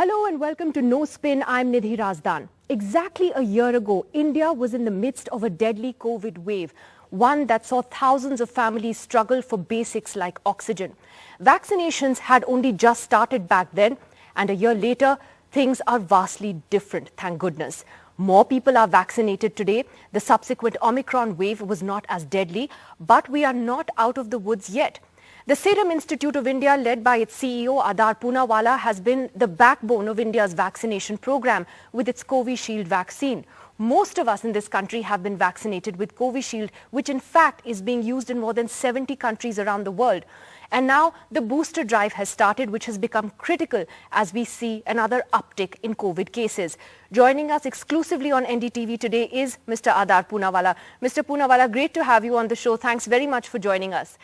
Hello and welcome to No Spin. I'm Nidhi Razdan. Exactly a year ago, India was in the midst of a deadly COVID wave, one that saw thousands of families struggle for basics like oxygen. Vaccinations had only just started back then, and a year later, things are vastly different, thank goodness. More people are vaccinated today. The subsequent Omicron wave was not as deadly, but we are not out of the woods yet. The Serum Institute of India, led by its CEO Adar Poonawalla, has been the backbone of India's vaccination program with its Covishield vaccine. Most of us in this country have been vaccinated with Covishield, which in fact is being used in more than 70 countries around the world. And now the booster drive has started, which has become critical as we see another uptick in COVID cases. Joining us exclusively on NDTV today is Mr. Adar Poonawalla. Mr. Poonawalla, great to have you on the show. Thanks very much for joining us.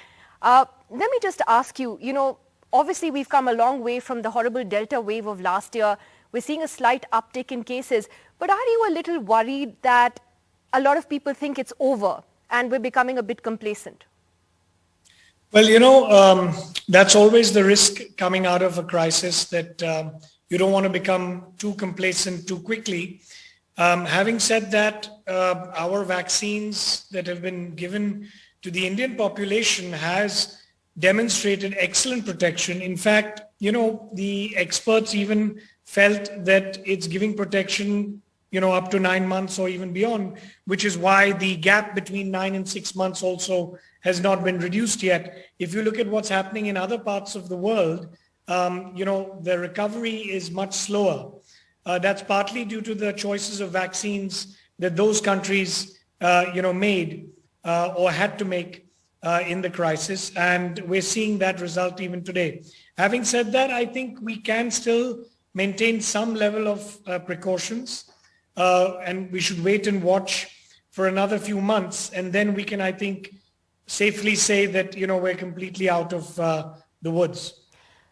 Let me just ask you, obviously we've come a long way from the horrible Delta wave of last year. We're seeing a slight uptick in cases. But are you a little worried that a lot of people think it's over and we're becoming a bit complacent? Well, that's always the risk coming out of a crisis, that you don't want to become too complacent too quickly. Having said that, our vaccines that have been given to the Indian population has demonstrated excellent protection. In fact, the experts even felt that it's giving protection, up to 9 months or even beyond, which is why the gap between 9 and 6 months also has not been reduced yet. If you look at what's happening in other parts of the world, the recovery is much slower. That's partly due to the choices of vaccines that those countries, made or had to make in the crisis, and we're seeing that result even today. Having said that, I think we can still maintain some level of precautions, and we should wait and watch for another few months, and then we can, I think, safely say that, we're completely out of the woods.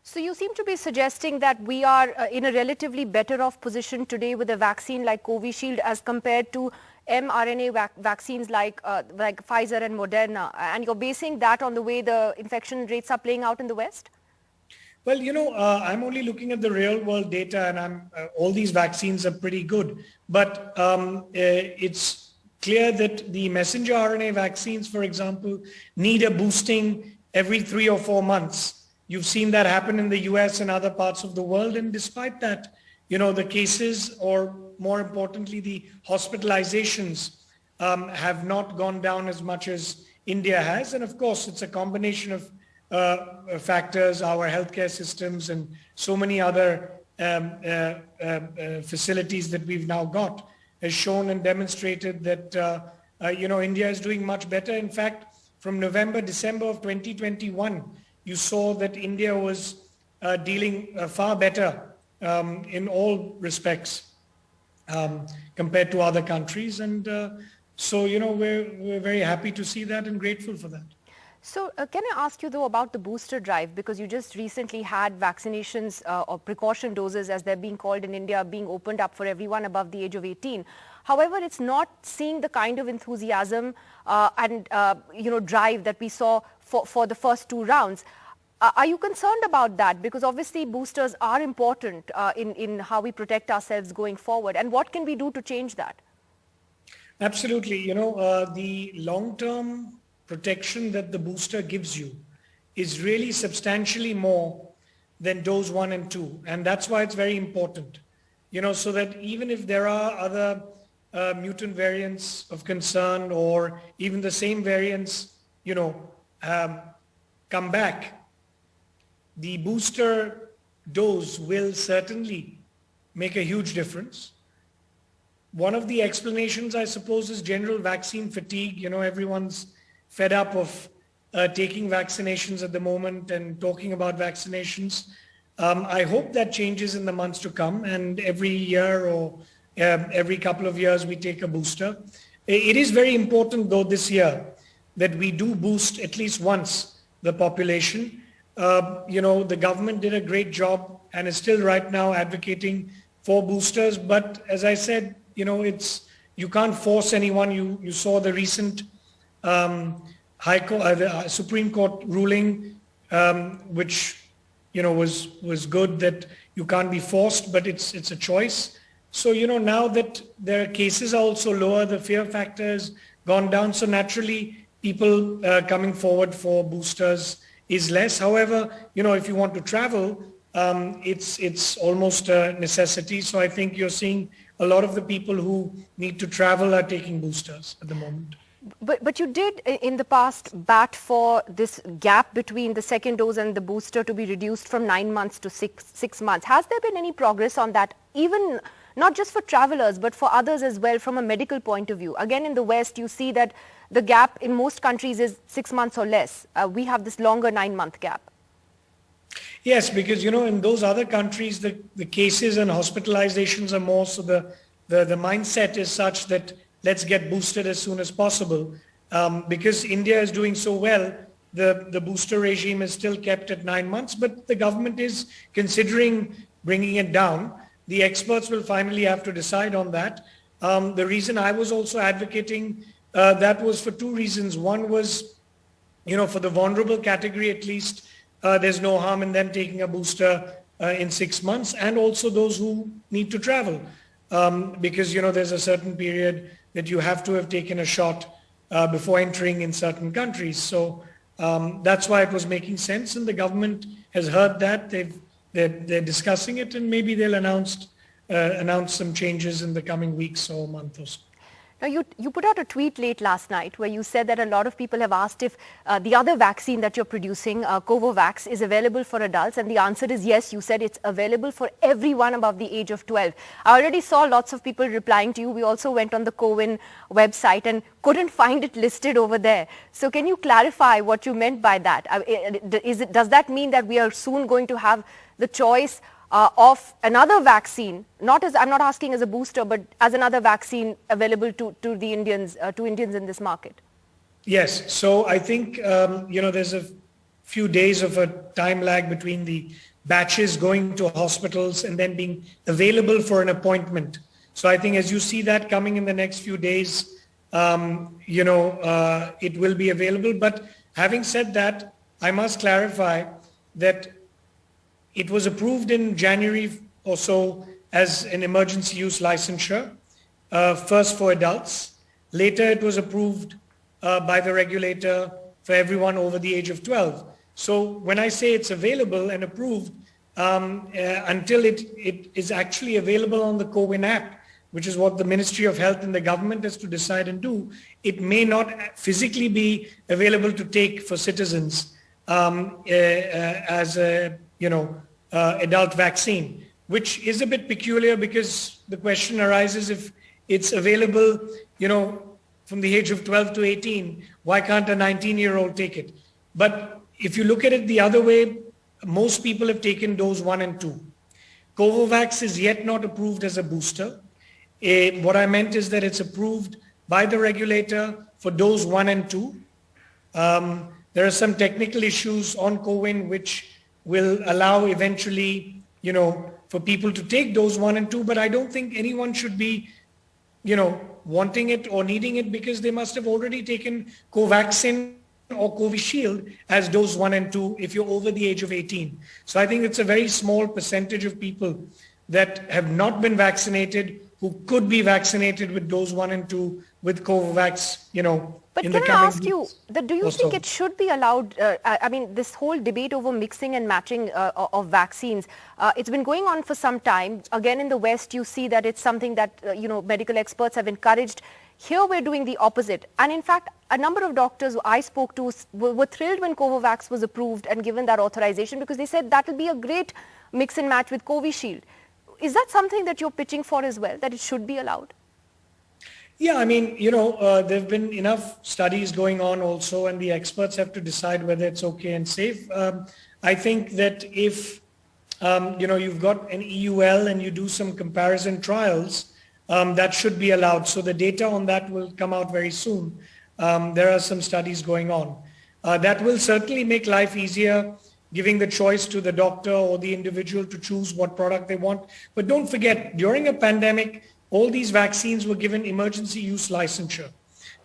So you seem to be suggesting that we are in a relatively better off position today with a vaccine like Covishield as compared to mRNA vaccines like Pfizer and Moderna, and you're basing that on the way the infection rates are playing out in the West? Well, I'm only looking at the real world data, and all these vaccines are pretty good, but it's clear that the messenger RNA vaccines, for example, need a boosting every 3 or 4 months. You've seen that happen in the US and other parts of the world, and despite that, the cases, or more importantly, the hospitalizations have not gone down as much as India has. And of course, it's a combination of factors, our healthcare systems and so many other facilities that we've now got has shown and demonstrated that, India is doing much better. In fact, from November, December of 2021, you saw that India was dealing far better in all respects compared to other countries, and so we're very happy to see that and grateful for that. So can I ask you though about the booster drive, because you just recently had vaccinations or precaution doses, as they're being called in India, being opened up for everyone above the age of 18. However, it's not seeing the kind of enthusiasm and drive that we saw for the first 2 rounds. Are you concerned about that? Because obviously boosters are important in how we protect ourselves going forward. And what can we do to change that? Absolutely. The long-term protection that the booster gives you is really substantially more than dose 1 and 2. And that's why it's very important, so that even if there are other mutant variants of concern, or even the same variants, come back, the booster dose will certainly make a huge difference. One of the explanations, I suppose, is general vaccine fatigue. Everyone's fed up of taking vaccinations at the moment and talking about vaccinations. I hope that changes in the months to come, and every year or every couple of years we take a booster. It is very important, though, this year that we do boost at least once the population. The government did a great job and is still right now advocating for boosters. But as I said, you can't force anyone. You saw the recent Supreme Court ruling, which was good, that you can't be forced, but it's a choice. So, now that their cases are also lower, the fear factor has gone down. So naturally, people coming forward for boosters is less. However, if you want to travel, it's almost a necessity. So I think you're seeing a lot of the people who need to travel are taking boosters at the moment. But you did in the past bat for this gap between the second dose and the booster to be reduced from 9 months to six months. Has there been any progress on that, even not just for travelers, but for others as well from a medical point of view? Again, in the West, you see that the gap in most countries is 6 months or less. We have this longer 9-month gap. Yes, because, in those other countries, the cases and hospitalizations are more. So the mindset is such that let's get boosted as soon as possible. Because India is doing so well, the booster regime is still kept at 9 months, but the government is considering bringing it down. The experts will finally have to decide on that. The reason I was also advocating that was for two reasons. One was, for the vulnerable category at least, there's no harm in them taking a booster in 6 months, and also those who need to travel. Because, there's a certain period that you have to have taken a shot before entering in certain countries. So that's why it was making sense, and the government has heard that. They're discussing it, and maybe they'll announce some changes in the coming weeks or month or so. Now, you put out a tweet late last night where you said that a lot of people have asked if the other vaccine that you're producing, Kovovax, is available for adults. And the answer is yes. You said it's available for everyone above the age of 12. I already saw lots of people replying to you. We also went on the CoWIN website and couldn't find it listed over there. So can you clarify what you meant by that? Does that mean that we are soon going to have the choice of another vaccine, I'm not asking as a booster, but as another vaccine available to the Indians, to Indians in this market? Yes. So I think, there's a few days of a time lag between the batches going to hospitals and then being available for an appointment. So I think as you see that coming in the next few days, it will be available. But having said that, I must clarify that it was approved in January or so as an emergency use licensure, first for adults. Later, it was approved by the regulator for everyone over the age of 12. So when I say it's available and approved, until it is actually available on the CoWIN app, which is what the Ministry of Health and the government has to decide and do, it may not physically be available to take for citizens as a, adult vaccine, which is a bit peculiar because the question arises, if it's available, from the age of 12 to 18, why can't a 19-year-old take it? But if you look at it the other way, most people have taken dose 1 and 2. Kovovax is yet not approved as a booster. What I meant is that it's approved by the regulator for dose 1 and 2. There are some technical issues on CoWIN which will allow eventually, for people to take dose 1 and 2, but I don't think anyone should be, wanting it or needing it because they must have already taken Covaxin or Covishield as dose 1 and 2 if you're over the age of 18. So I think it's a very small percentage of people that have not been vaccinated who could be vaccinated with dose 1 and 2 with Covovax, But in can the I coming ask you, do you think it should be allowed? This whole debate over mixing and matching of vaccines, it's been going on for some time. Again, in the West, you see that it's something that, medical experts have encouraged. Here, we're doing the opposite. And in fact, a number of doctors who I spoke to were thrilled when Covovax was approved and given that authorization because they said that will be a great mix and match with Covishield. Is that something that you're pitching for as well, that it should be allowed? Yeah, there have been enough studies going on also, and the experts have to decide whether it's okay and safe. I think that if, you've got an EUL and you do some comparison trials, that should be allowed. So the data on that will come out very soon. There are some studies going on. That will certainly make life easier, giving the choice to the doctor or the individual to choose what product they want. But don't forget, during a pandemic, all these vaccines were given emergency use licensure.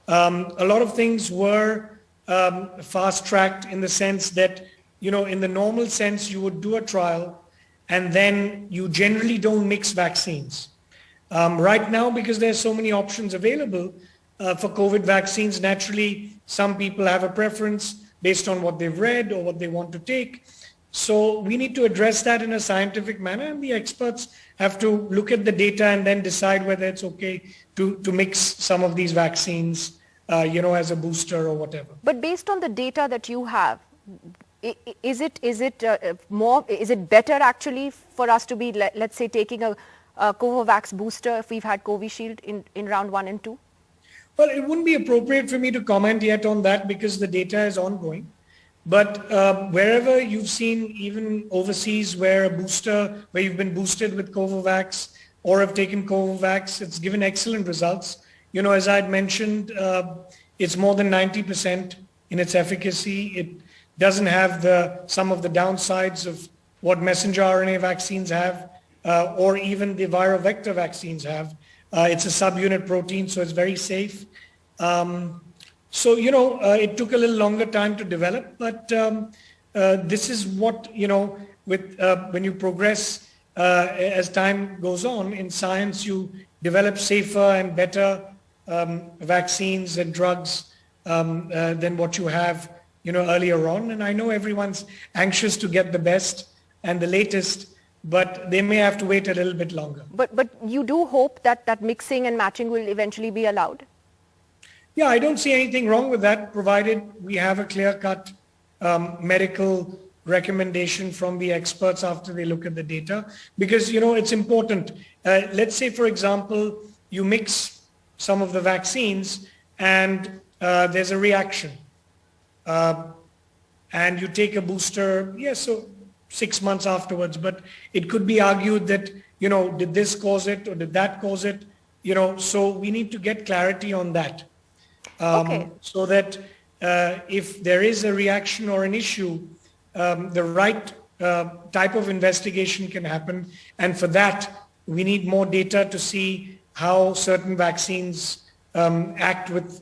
A lot of things were fast-tracked in the sense that in the normal sense, you would do a trial and then you generally don't mix vaccines. Right now, because there's so many options available for COVID vaccines, naturally, some people have a preference based on what they've read or what they want to take. So we need to address that in a scientific manner, and the experts have to look at the data and then decide whether it's okay to mix some of these vaccines, as a booster or whatever. But based on the data that you have, is it better actually for us to be, let's say, taking a Kovovax booster if we've had Covishield in round 1 and 2? Well, it wouldn't be appropriate for me to comment yet on that because the data is ongoing. But wherever you've seen, even overseas, where you've been boosted with Kovovax or have taken Kovovax, it's given excellent results. As I had mentioned, it's more than 90% in its efficacy. It doesn't have some of the downsides of what messenger RNA vaccines have, or even the viral vector vaccines have. It's a subunit protein, so it's very safe. It took a little longer time to develop, but this is what, when you progress as time goes on in science, you develop safer and better vaccines and drugs than what you have, earlier on. And I know everyone's anxious to get the best and the latest, but they may have to wait a little bit longer. But you do hope that mixing and matching will eventually be allowed? Yeah, I don't see anything wrong with that, provided we have a clear-cut medical recommendation from the experts after they look at the data. Because, it's important. Let's say, for example, you mix some of the vaccines and there's a reaction. And you take a booster, so 6 months afterwards. But it could be argued that, did this cause it or did that cause it? So we need to get clarity on that. So that if there is a reaction or an issue, the right type of investigation can happen. And for that, we need more data to see how certain vaccines act with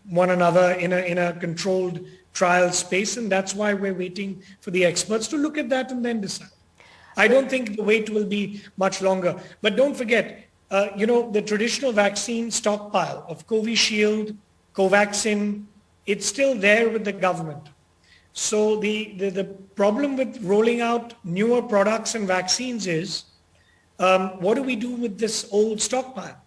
one another in a controlled trial space. And that's why we're waiting for the experts to look at that and then decide. I don't think the wait will be much longer. But don't forget, the traditional vaccine stockpile of Covishield, Covaxin, it's still there with the government. So the problem with rolling out newer products and vaccines is, what do we do with this old stockpile?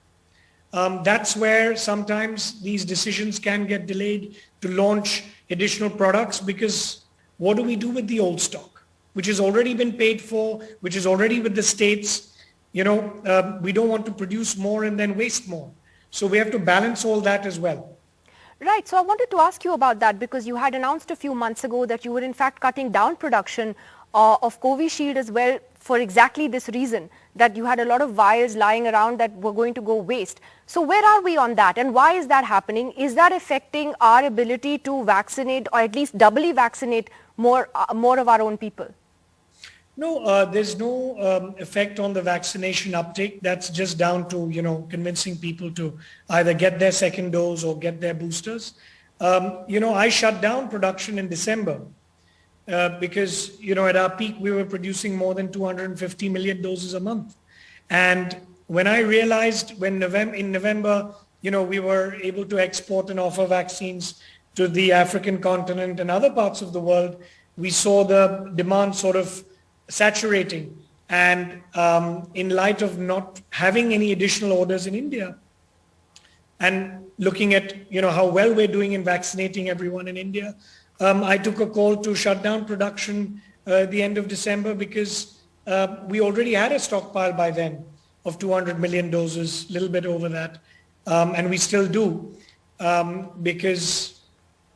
That's where sometimes these decisions can get delayed to launch additional products, because what do we do with the old stock, which has already been paid for, which is already with the states? We don't want to produce more and then waste more. So we have to balance all that as well. Right. So I wanted to ask you about that, because you had announced a few months ago that you were in fact cutting down production of Covishield as well, for exactly this reason, that you had a lot of vials lying around that were going to go waste. So where are we on that, and why is that happening? Is that affecting our ability to vaccinate, or at least doubly vaccinate more of our own people? No, there's no effect on the vaccination uptake. That's just down to, convincing people to either get their second dose or get their boosters. I shut down production in December because, at our peak, we were producing more than 250 million doses a month. And when I realized in November, we were able to export and offer vaccines to the African continent and other parts of the world, we saw the demand sort of saturating. And in light of not having any additional orders in India and looking at, how well we're doing in vaccinating everyone in India, I took a call to shut down production at the end of December, because we already had a stockpile by then of 200 million doses, a little bit over that. And we still do, because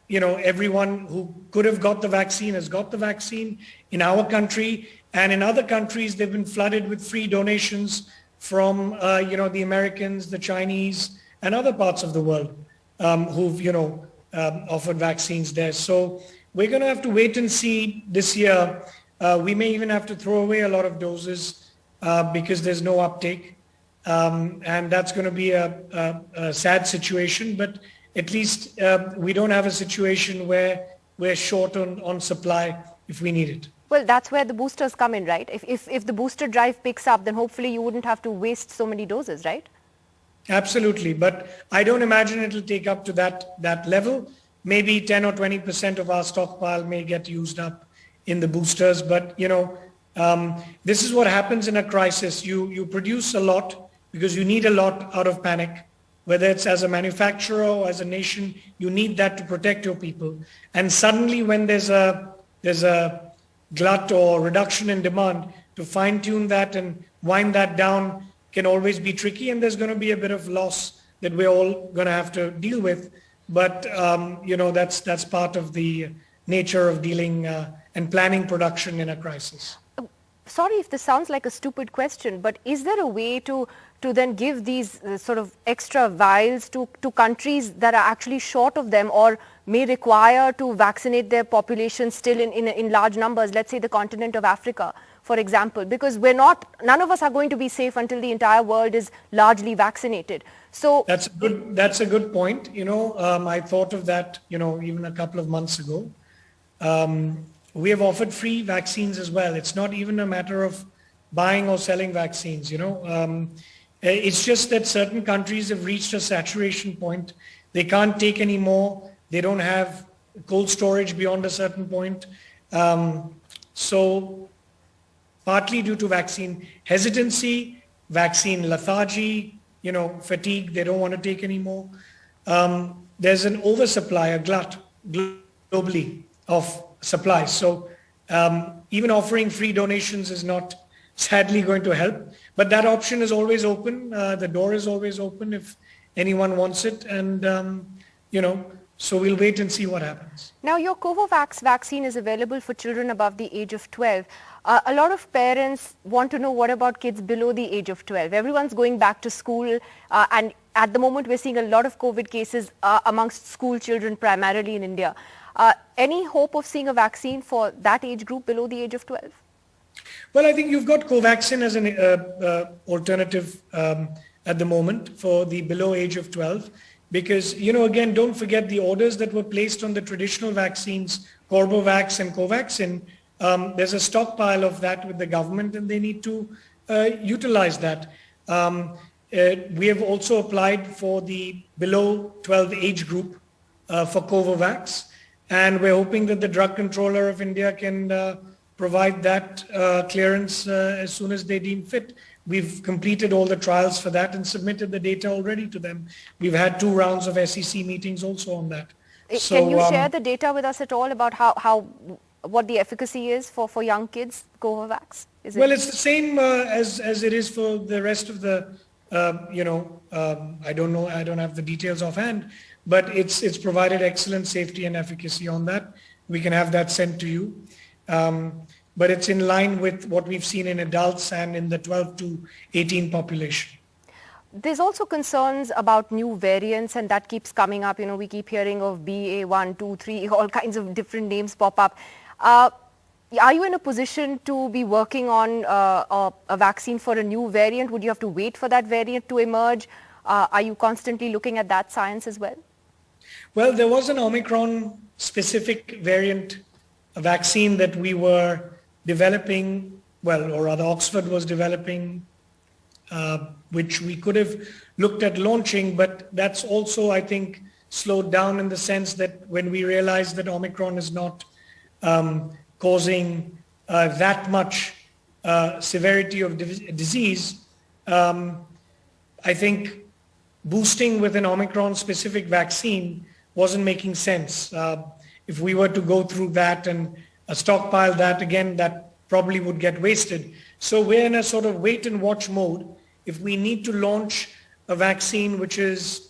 everyone who could have got the vaccine has got the vaccine in our country. And in other countries, they've been flooded with free donations from, the Americans, the Chinese, and other parts of the world who've, offered vaccines there. So we're going to have to wait and see this year. We may even have to throw away a lot of doses because there's no uptake. And that's going to be a sad situation. But at least we don't have a situation where we're short on supply if we need it. Well, that's where the boosters come in, right? If the booster drive picks up, then hopefully you wouldn't have to waste so many doses, right? Absolutely, but I don't imagine it'll take up to that level. Maybe 10 or 20% of our stockpile may get used up in the boosters, but this is what happens in a crisis. You produce a lot because you need a lot out of panic. Whether it's as a manufacturer or as a nation, you need that to protect your people. And suddenly when there's a glut or reduction in demand, to fine-tune that and wind that down can always be tricky, and there's going to be a bit of loss that we're all going to have to deal with. But that's part of the nature of dealing and planning production in a crisis. Sorry if this sounds like a stupid question, but is there a way to then give these sort of extra vials to countries that are actually short of them or may require to vaccinate their population still in large numbers, let's say the continent of Africa, for example, because none of us are going to be safe until the entire world is largely vaccinated. So that's a good point. I thought of that, even a couple of months ago. We have offered free vaccines as well. It's not even a matter of buying or selling vaccines, It's just that certain countries have reached a saturation point. They can't take any more. They don't have cold storage beyond a certain point. So partly due to vaccine hesitancy, vaccine lethargy, fatigue, they don't want to take any more. There's an oversupply, a glut globally of supply. So even offering free donations is not sadly going to help. But that option is always open. The door is always open if anyone wants it. And, so we'll wait and see what happens. Now, your Kovovax vaccine is available for children above the age of 12. A lot of parents want to know what about kids below the age of 12. Everyone's going back to school. And at the moment, we're seeing a lot of COVID cases amongst school children, primarily in India. Any hope of seeing a vaccine for that age group below the age of 12? Well, I think you've got Covaxin as an alternative at the moment for the below age of 12. Because, again, don't forget the orders that were placed on the traditional vaccines, Corbevax and Covaxin. There's a stockpile of that with the government and they need to utilize that. We have also applied for the below 12 age group for Kovovax. And we're hoping that the Drug Controller of India can provide that clearance as soon as they deem fit. We've completed all the trials for that and submitted the data already to them. We've had 2 rounds of SEC meetings also on that. Can you share the data with us at all about what the efficacy is for young kids, Kovovax? Well, it's the same as it is for the rest of the, I don't know, I don't have the details offhand, but it's provided excellent safety and efficacy on that. We can have that sent to you. But it's in line with what we've seen in adults and in the 12 to 18 population. There's also concerns about new variants, and that keeps coming up. We keep hearing of BA1, 2, 3, all kinds of different names pop up. Are you in a position to be working on a vaccine for a new variant? Would you have to wait for that variant to emerge? Are you constantly looking at that science as well? Well, there was an Omicron-specific variant vaccine that we were developing, or rather Oxford was developing, which we could have looked at launching, but that's also, I think, slowed down in the sense that when we realized that Omicron is not causing that much severity of disease, I think boosting with an Omicron-specific vaccine wasn't making sense. If we were to go through that and stockpile that, again, that probably would get wasted. So we're in a sort of wait and watch mode. If we need to launch a vaccine which is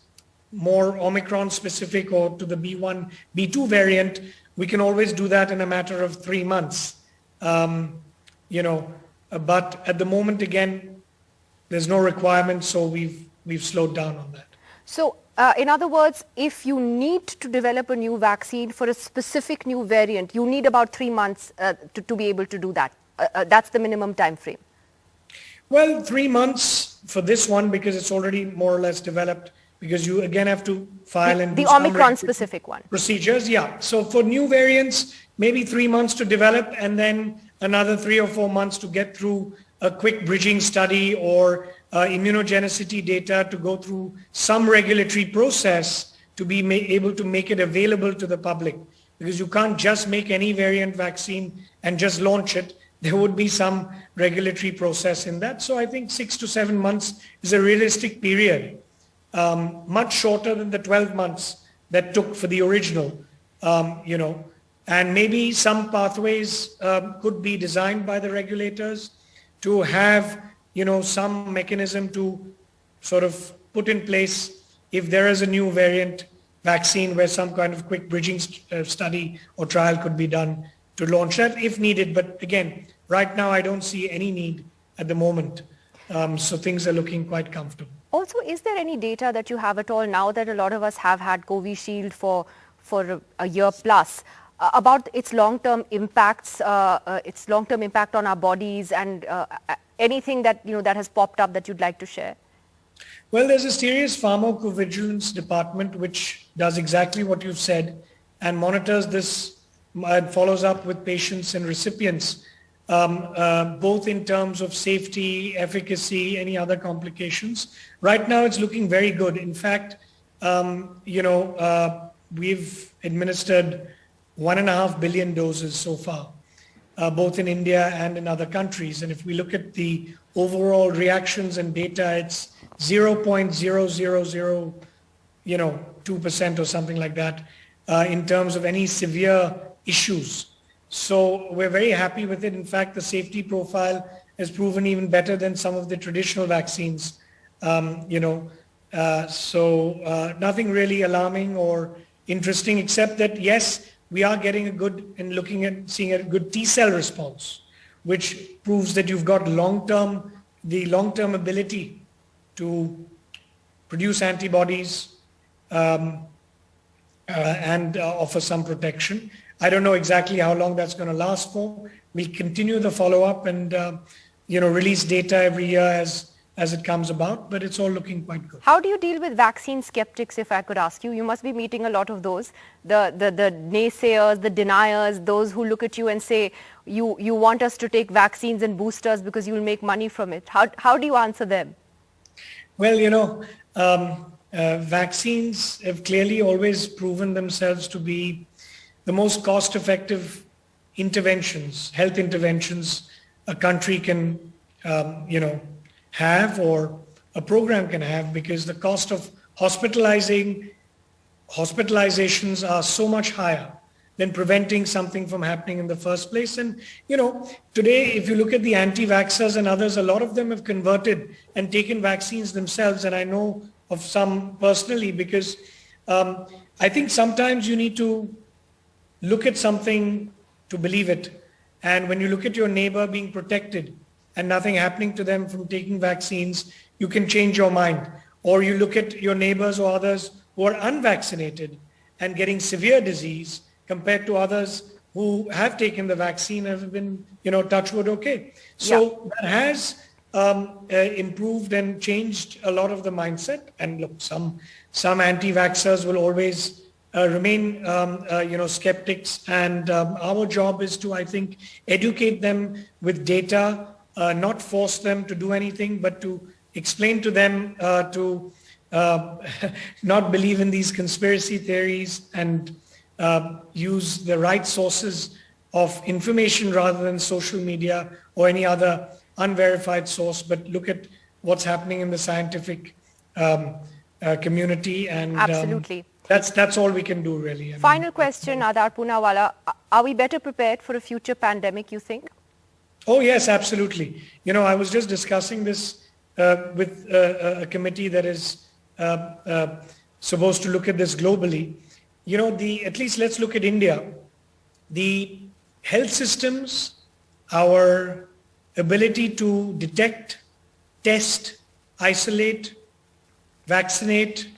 more Omicron specific or to the B1, B2 variant, we can always do that in a matter of 3 months. But at the moment, again, there's no requirement, so we've slowed down on that. So in other words, if you need to develop a new vaccine for a specific new variant, you need about 3 months to be able to do that. That's the minimum time frame. Well, 3 months for this one because it's already more or less developed because you again have to file and The do some Omicron specific one. procedures. Yeah. So for new variants, maybe 3 months to develop and then another 3 or 4 months to get through a quick bridging study or immunogenicity data to go through some regulatory process to be able to make it available to the public. Because you can't just make any variant vaccine and just launch it. There would be some regulatory process in that. So I think 6 to 7 months is a realistic period, much shorter than the 12 months that took for the original, and maybe some pathways could be designed by the regulators to have, some mechanism to sort of put in place if there is a new variant vaccine where some kind of quick bridging study or trial could be done to launch that if needed. But again, right now I don't see any need at the moment. So things are looking quite comfortable. Also, is there any data that you have at all now that a lot of us have had Covishield for a year plus about its long-term impacts, its long-term impact on our bodies and anything that, that has popped up that you'd like to share? Well, there's a serious pharmacovigilance department which does exactly what you've said and monitors this and follows up with patients and recipients, both in terms of safety, efficacy, any other complications. Right now, it's looking very good. In fact, we've administered 1.5 billion doses so far, both in India and in other countries. And if we look at the overall reactions and data, it's 0.000, 2% or something like that in terms of any severe issues. So we're very happy with it. In fact, the safety profile has proven even better than some of the traditional vaccines. So nothing really alarming or interesting, except that, yes, we are getting a good and seeing a good T-cell response, which proves that you've got the long-term ability to produce antibodies and offer some protection. I don't know exactly how long that's going to last for. We'll continue the follow-up and release data every year as it comes about, but it's all looking quite good. How do you deal with vaccine skeptics, if I could ask you? You must be meeting a lot of those, the naysayers, the deniers, those who look at you and say, you want us to take vaccines and boosters because you'll make money from it. How do you answer them? Well, vaccines have clearly always proven themselves to be the most cost-effective interventions, health interventions a country can, have or a program can have, because the cost of hospitalizations are so much higher than preventing something from happening in the first place. And, today, if you look at the anti-vaxxers and others, a lot of them have converted and taken vaccines themselves. And I know of some personally, because I think sometimes you need to look at something to believe it. And when you look at your neighbor being protected and nothing happening to them from taking vaccines, you can change your mind. Or you look at your neighbors or others who are unvaccinated and getting severe disease compared to others who have taken the vaccine and have been, touch wood, okay. So that has improved and changed a lot of the mindset. And look, some anti-vaxxers will always remain, skeptics. And our job is to, I think, educate them with data, not force them to do anything, but to explain to them to not believe in these conspiracy theories and use the right sources of information rather than social media or any other unverified source, but look at what's happening in the scientific community. And absolutely. That's all we can do, really. Final question, Adar Poonawalla. Are we better prepared for a future pandemic, you think? Oh, yes, absolutely. I was just discussing this with a committee that is supposed to look at this globally. At least let's look at India. The health systems, our ability to detect, test, isolate, vaccinate,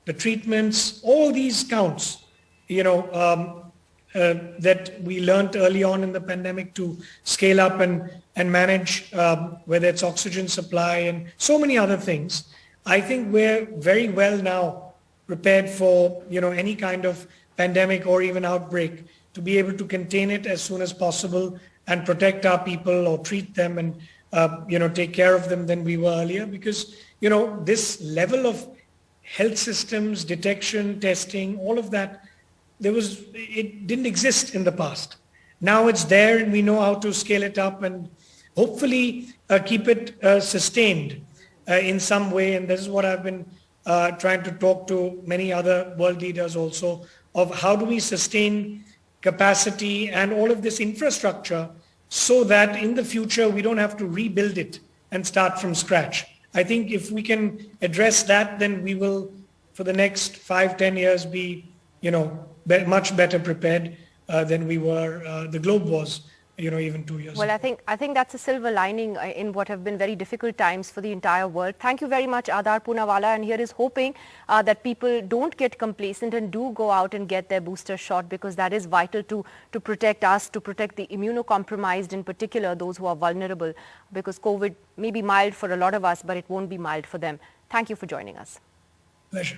the treatments, all these counts, that we learned early on in the pandemic to scale up and manage, whether it's oxygen supply and so many other things. I think we're very well now prepared for, any kind of pandemic or even outbreak to be able to contain it as soon as possible and protect our people or treat them and, take care of them than we were earlier. Because, this level of health systems, detection, testing, all of that, it didn't exist in the past. Now it's there and we know how to scale it up and hopefully keep it sustained in some way. And this is what I've been trying to talk to many other world leaders also, of how do we sustain capacity and all of this infrastructure so that in the future we don't have to rebuild it and start from scratch. I think if we can address that, then we will, for the next 5-10 years, be, much better prepared than we were, the globe was, even 2 years Well, ago. I think that's a silver lining in what have been very difficult times for the entire world. Thank you very much, Adar Poonawalla, and here is hoping that people don't get complacent and do go out and get their booster shot, because that is vital to protect us, to protect the immunocompromised, in particular those who are vulnerable, because COVID may be mild for a lot of us, but it won't be mild for them. Thank you for joining us. Pleasure.